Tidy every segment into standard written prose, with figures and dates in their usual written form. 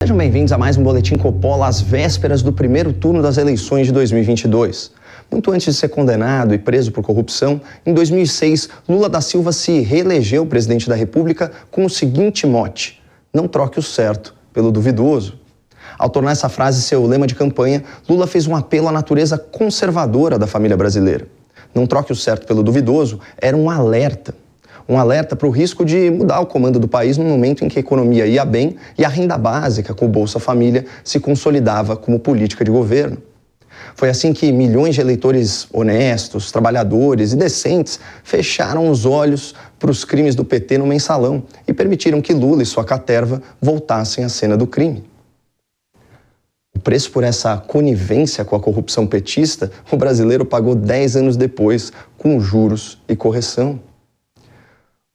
Sejam bem-vindos a mais um Boletim Coppola às vésperas do primeiro turno das eleições de 2022. Muito antes de ser condenado e preso por corrupção, em 2006, Lula da Silva se reelegeu presidente da República com o seguinte mote: não troque o certo pelo duvidoso. Ao tornar essa frase seu lema de campanha, Lula fez um apelo à natureza conservadora da família brasileira. Não troque o certo pelo duvidoso era um alerta para o risco de mudar o comando do país no momento em que a economia ia bem e a renda básica com o Bolsa Família se consolidava como política de governo. Foi assim que milhões de eleitores honestos, trabalhadores e decentes fecharam os olhos para os crimes do PT no mensalão e permitiram que Lula e sua caterva voltassem à cena do crime. O preço por essa conivência com a corrupção petista, o brasileiro pagou 10 anos depois, com juros e correção.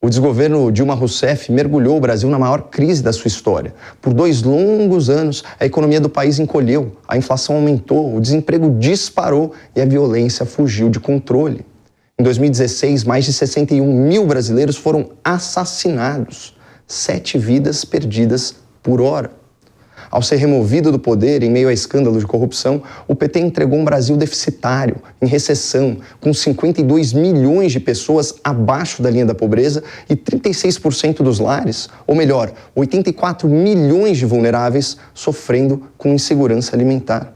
O desgoverno Dilma Rousseff mergulhou o Brasil na maior crise da sua história. Por 2 longos anos, a economia do país encolheu, a inflação aumentou, o desemprego disparou e a violência fugiu de controle. Em 2016, mais de 61 mil brasileiros foram assassinados, 7 vidas perdidas por hora. Ao ser removido do poder em meio a escândalos de corrupção, o PT entregou um Brasil deficitário, em recessão, com 52 milhões de pessoas abaixo da linha da pobreza e 36% dos lares, ou melhor, 84 milhões de vulneráveis sofrendo com insegurança alimentar.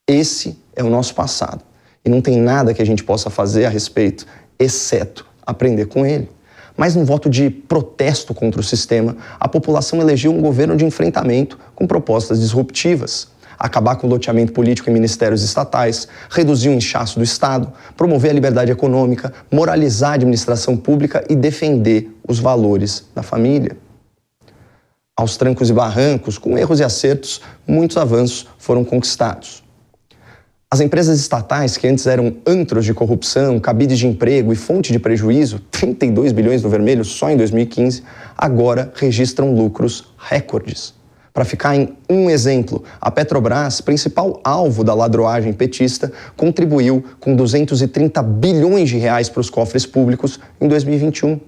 Esse é o nosso passado e não tem nada que a gente possa fazer a respeito, exceto aprender com ele. Mas num voto de protesto contra o sistema, a população elegeu um governo de enfrentamento com propostas disruptivas. Acabar com o loteamento político em ministérios estatais, reduzir o inchaço do Estado, promover a liberdade econômica, moralizar a administração pública e defender os valores da família. Aos trancos e barrancos, com erros e acertos, muitos avanços foram conquistados. As empresas estatais, que antes eram antros de corrupção, cabides de emprego e fonte de prejuízo, 32 bilhões no vermelho só em 2015, agora registram lucros recordes. Para ficar em um exemplo, a Petrobras, principal alvo da ladroagem petista, contribuiu com 230 bilhões de reais para os cofres públicos em 2021.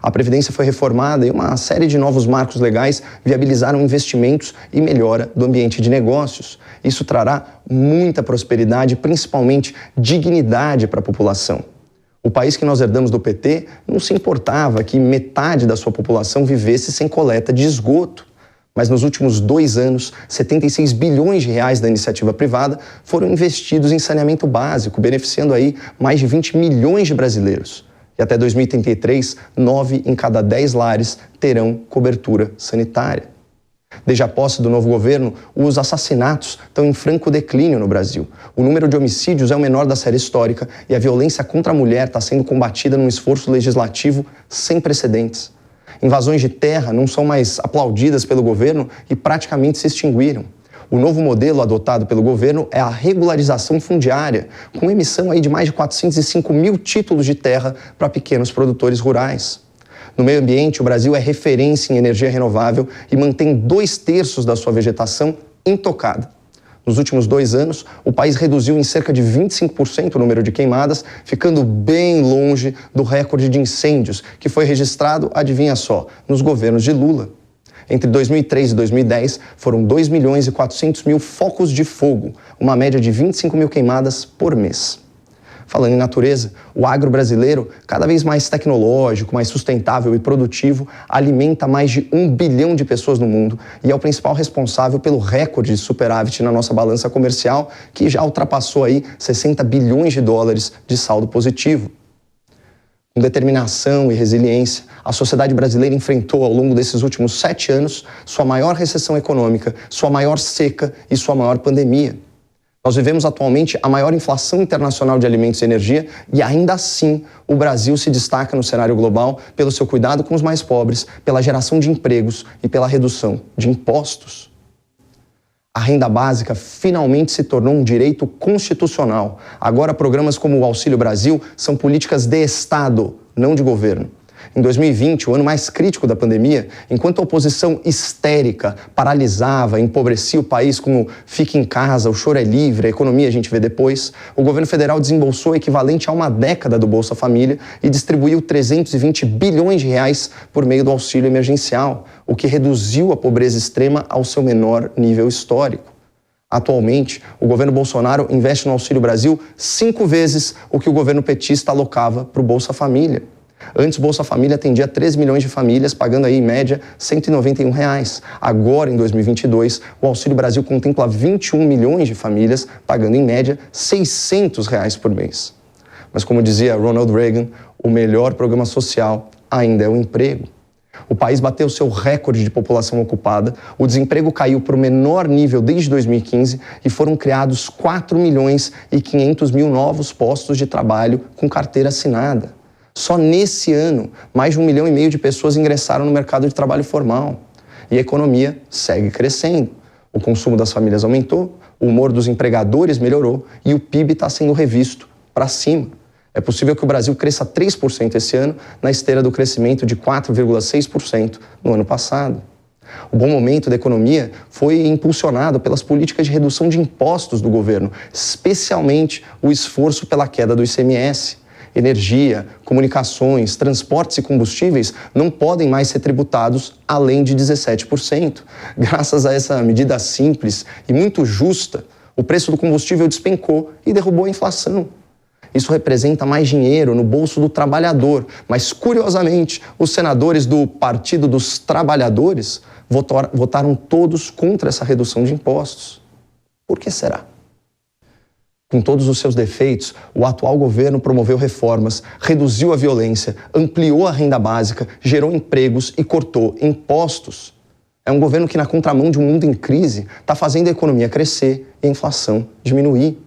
A Previdência foi reformada e uma série de novos marcos legais viabilizaram investimentos e melhora do ambiente de negócios. Isso trará muita prosperidade, principalmente dignidade para a população. O país que nós herdamos do PT não se importava que metade da sua população vivesse sem coleta de esgoto. Mas nos últimos 2 anos, 76 bilhões de reais da iniciativa privada foram investidos em saneamento básico, beneficiando aí mais de 20 milhões de brasileiros. E até 2033, 9 em cada 10 lares terão cobertura sanitária. Desde a posse do novo governo, os assassinatos estão em franco declínio no Brasil. O número de homicídios é o menor da série histórica e a violência contra a mulher está sendo combatida num esforço legislativo sem precedentes. Invasões de terra não são mais aplaudidas pelo governo e praticamente se extinguiram. O novo modelo adotado pelo governo é a regularização fundiária, com emissão aí de mais de 405 mil títulos de terra para pequenos produtores rurais. No meio ambiente, o Brasil é referência em energia renovável e mantém 2/3 da sua vegetação intocada. Nos últimos 2 anos, o país reduziu em cerca de 25% o número de queimadas, ficando bem longe do recorde de incêndios que foi registrado, adivinha só, nos governos de Lula. Entre 2003 e 2010, foram 2 milhões e 400 mil focos de fogo, uma média de 25 mil queimadas por mês. Falando em natureza, o agro brasileiro, cada vez mais tecnológico, mais sustentável e produtivo, alimenta mais de 1 bilhão de pessoas no mundo e é o principal responsável pelo recorde de superávit na nossa balança comercial, que já ultrapassou aí 60 bilhões de dólares de saldo positivo. Com determinação e resiliência, a sociedade brasileira enfrentou ao longo desses últimos 7 anos sua maior recessão econômica, sua maior seca e sua maior pandemia. Nós vivemos atualmente a maior inflação internacional de alimentos e energia e ainda assim o Brasil se destaca no cenário global pelo seu cuidado com os mais pobres, pela geração de empregos e pela redução de impostos. A renda básica finalmente se tornou um direito constitucional. Agora, programas como o Auxílio Brasil são políticas de Estado, não de governo. Em 2020, o ano mais crítico da pandemia, enquanto a oposição histérica paralisava, empobrecia o país como fique em casa, o choro é livre, a economia a gente vê depois, o governo federal desembolsou o equivalente a uma década do Bolsa Família e distribuiu 320 bilhões de reais por meio do auxílio emergencial, o que reduziu a pobreza extrema ao seu menor nível histórico. Atualmente, o governo Bolsonaro investe no Auxílio Brasil 5 vezes o que o governo petista alocava para o Bolsa Família. Antes, o Bolsa Família atendia 3 milhões de famílias, pagando aí, em média, R$ 191. Agora, em 2022, o Auxílio Brasil contempla 21 milhões de famílias, pagando, em média, R$ 600 por mês. Mas, como dizia Ronald Reagan, o melhor programa social ainda é o emprego. O país bateu seu recorde de população ocupada, o desemprego caiu para o menor nível desde 2015 e foram criados 4 milhões e 500 mil novos postos de trabalho com carteira assinada. Só nesse ano, mais de 1,5 milhão de pessoas ingressaram no mercado de trabalho formal. E a economia segue crescendo. O consumo das famílias aumentou, o humor dos empregadores melhorou e o PIB está sendo revisto para cima. É possível que o Brasil cresça 3% esse ano, na esteira do crescimento de 4,6% no ano passado. O bom momento da economia foi impulsionado pelas políticas de redução de impostos do governo, especialmente o esforço pela queda do ICMS. Energia, comunicações, transportes e combustíveis não podem mais ser tributados além de 17%. Graças a essa medida simples e muito justa, o preço do combustível despencou e derrubou a inflação. Isso representa mais dinheiro no bolso do trabalhador, mas, curiosamente, os senadores do Partido dos Trabalhadores votaram todos contra essa redução de impostos. Por que será? Com todos os seus defeitos, o atual governo promoveu reformas, reduziu a violência, ampliou a renda básica, gerou empregos e cortou impostos. É um governo que, na contramão de um mundo em crise, está fazendo a economia crescer e a inflação diminuir.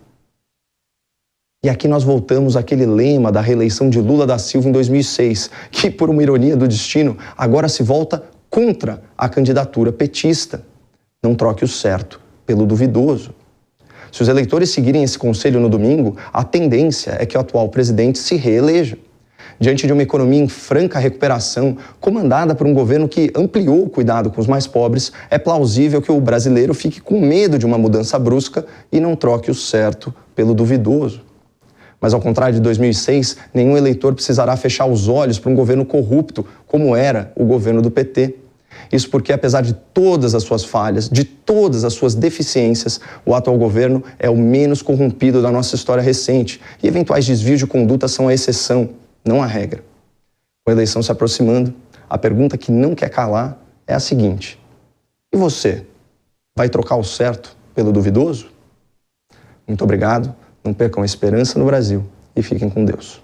E aqui nós voltamos àquele lema da reeleição de Lula da Silva em 2006, que, por uma ironia do destino, agora se volta contra a candidatura petista. Não troque o certo pelo duvidoso. Se os eleitores seguirem esse conselho no domingo, a tendência é que o atual presidente se reeleja. Diante de uma economia em franca recuperação, comandada por um governo que ampliou o cuidado com os mais pobres, é plausível que o brasileiro fique com medo de uma mudança brusca e não troque o certo pelo duvidoso. Mas, ao contrário de 2006, nenhum eleitor precisará fechar os olhos para um governo corrupto, como era o governo do PT. Isso porque, apesar de todas as suas falhas, de todas as suas deficiências, o atual governo é o menos corrompido da nossa história recente e eventuais desvios de conduta são a exceção, não a regra. Com a eleição se aproximando, a pergunta que não quer calar é a seguinte: e você? Vai trocar o certo pelo duvidoso? Muito obrigado. Não percam a esperança no Brasil e fiquem com Deus.